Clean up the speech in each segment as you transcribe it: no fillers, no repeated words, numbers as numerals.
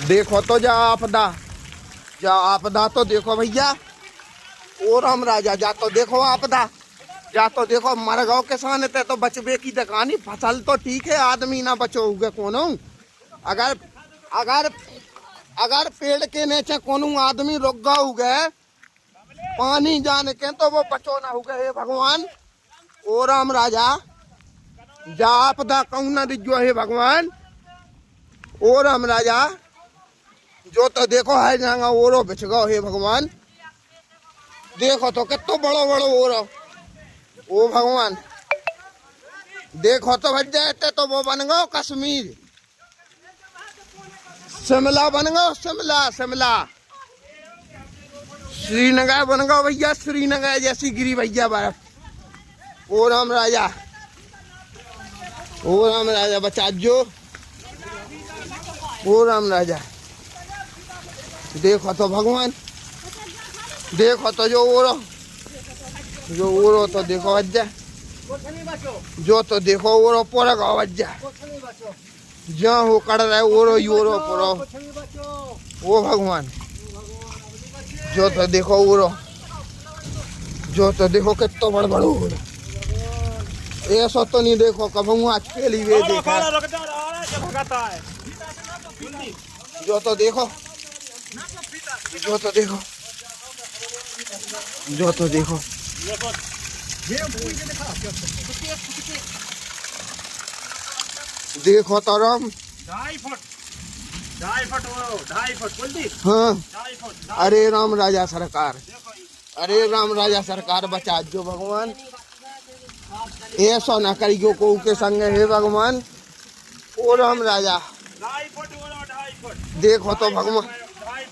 देखो तो जा आपदा तो देखो भैया। ओ राम राजा जा तो देखो आपदा, जा तो देखो मर गो किसान ते तो बचबे की दकानी। फसल तो ठीक है, आदमी ना बचोगे कोनो। अगर अगर अगर पेड़ के नीचे कोनो आदमी रुक गौ गए पानी जाने के तो वो बचो ना हो गए। हे भगवान ओ राम राजा जा आपदा कहूँ ना दिजो हे भगवान। ओ राम राजा जो तो देखो है जांगा ओरो बिछ गो हे भगवान। देखो तो कितो बड़ो बड़ो ओरो। ओ भगवान देखो तो भज जाते तो वो बन गो कश्मीर, शिमला बन गो शिमला श्रीनगर बन गो भैया, श्रीनगर जैसी गिरी भैया बर्फ। ओ राम राजा बचा जो। ओ राम राजा देखो तो भगवान, देखो तो जो ओरो तो देखो वज्जा, जो तो देखो ओरो पूरा गाँव वज्जा जहाँ हो कड़ रहा है ओरो ही ओरो पूरा। ओ भगवान जो तो देखो ओरो, जो तो देखो कितना बड़ बड़ो ओरो। ऐसा तो नहीं देखो कभी आज पहली वे देखा। जो तो देखो, जो तो देखो, जो तो देखो देखो तो राम 2.5 फुट हाँ। अरे राम राजा सरकार, अरे राम राजा सरकार बचा जो भगवान। ऐसा ना करियो को के संग हे भगवान। ओ राम राजा देखो तो भगवान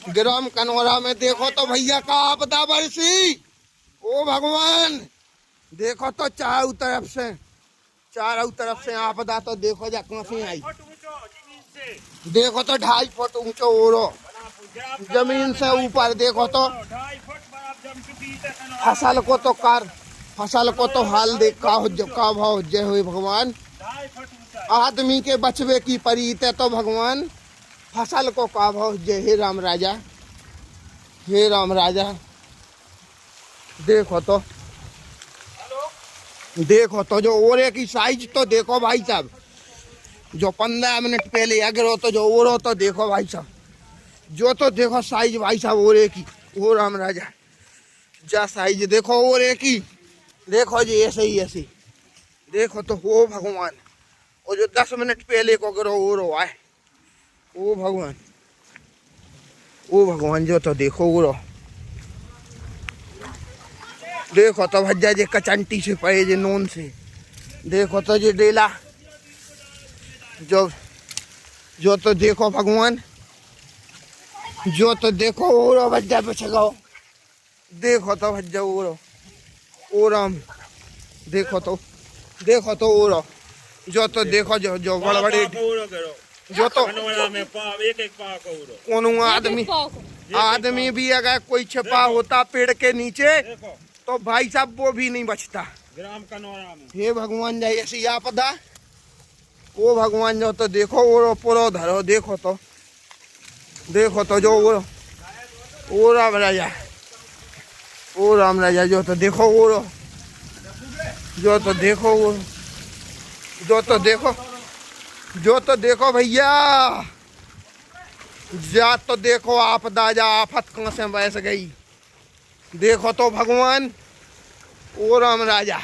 ग्राम कनौरा में देखो तो भैया का आपदा बरसी। ओ भगवान देखो तो चारों तरफ से आपदा तो देखो जा कहाँ से आई। देखो तो 2.5 फुट ऊंचो ओरो जमीन से ऊपर। देखो तो फसल को तो हाल देख का भाव जय हो भगवान। आदमी के बचवे की परीत है तो भगवान फसल को का भाव जय। हे राम राजा, हे राम राजा देखो तो जो ओरे की साइज तो देखो भाई साहब। जो 15 मिनट पहले अगर तो जो ओरो तो देखो भाई साहब, जो तो देखो साइज भाई साहब ओरे की। ओ राम राजा जा साइज देखो ओरे की, देखो जी ऐसे ही देखो तो हो भगवान। और जो 10 मिनट पहले को अगर ओरो आए ओ भगवान जो तो देखो ओरो। देखो तो भज्जा जे कचंटी से पड़े जे नोन से। देखो तो जे डेला जो तो देखो भगवान, जो तो देखो ओरो भज्जा बच गो। देखो तो भज्जा ओरो ओ राम देखो तो ओरो जो तो देखो जो बड़े बड़े जो तो कोनो आदमी भी अगर कोई छिपा होता पेड़ के नीचे तो भाई साहब वो भी नहीं बचता। ग्राम कनौरा में हे भगवान जाए ऐसी आपदा। ओ भगवान जो तो देखो ओरो पूरा धरो। देखो तो जो ओ राम राजा, ओ राम राजा जो तो देखो ओरो, जो तो देखो ओरो, जो तो देखो भैया। जा तो देखो आपदा जा आफत कहाँ से बस गई। देखो तो भगवान ओ राम राजा,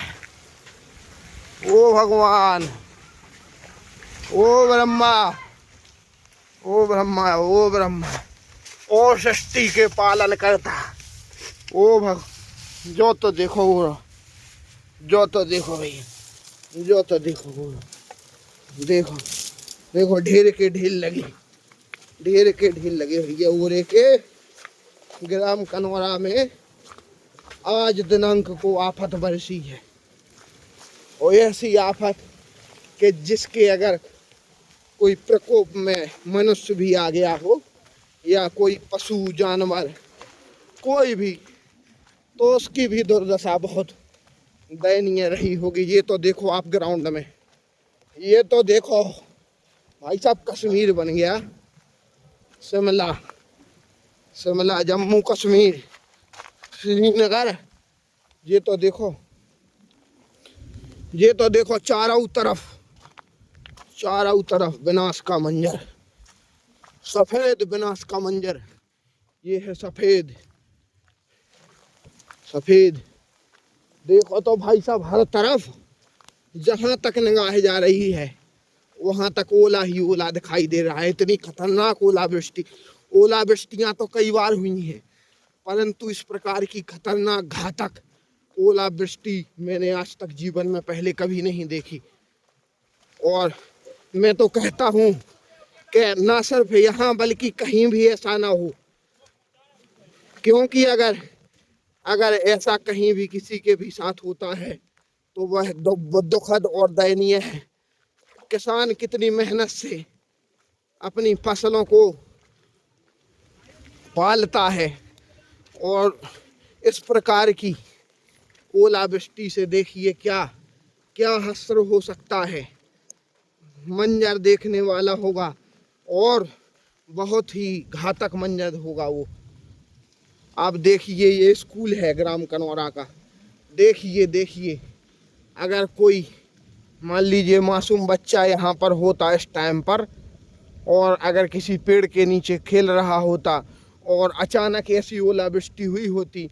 ओ भगवान, ओ ब्रह्मा, ओ ब्रह्मा, ओ ब्रह्मा, ओ सृष्टि के पालन करता। ओ जो तो देखो ओरो, जो तो देखो भैया, जो तो देखो ओरो। देखो ढेर के ढील लगी भैया ओरे के। ग्राम कनौरा में आज दिनांक को आफत बरसी है। और ऐसी आफत कि जिसके अगर कोई प्रकोप में मनुष्य भी आ गया हो या कोई पशु जानवर कोई भी, तो उसकी भी दुर्दशा बहुत दयनीय रही होगी। ये तो देखो आप ग्राउंड में, ये तो देखो भाई साहब कश्मीर बन गया। शिमला, शिमला, जम्मू कश्मीर, श्रीनगर। ये तो देखो, ये तो देखो चारों तरफ विनाश का मंजर, सफेद विनाश का मंजर। ये है सफेद, सफेद। देखो तो भाई साहब, हर तरफ जहां तक निगाह जा रही है वहां तक ओला ही ओला दिखाई दे रहा है। इतनी खतरनाक ओलावृष्टि, ओलावृष्टियां तो कई बार हुई हैं, परंतु इस प्रकार की खतरनाक घातक ओलावृष्टि मैंने आज तक जीवन में पहले कभी नहीं देखी। और मैं तो कहता हूँ कि ना सिर्फ यहाँ बल्कि कहीं भी ऐसा ना हो, क्योंकि अगर ऐसा कहीं भी किसी के भी साथ होता है तो वह दुखद और दयनीय है। किसान कितनी मेहनत से अपनी फसलों को पालता है और इस प्रकार की ओलावृष्टि से देखिए क्या क्या हश्र हो सकता है। मंजर देखने वाला होगा और बहुत ही घातक मंजर होगा वो। आप देखिए, ये स्कूल है ग्राम कनौरा का। देखिए अगर कोई मान लीजिए मासूम बच्चा यहाँ पर होता इस टाइम पर, और अगर किसी पेड़ के नीचे खेल रहा होता और अचानक ऐसी ओलावृष्टि हुई होती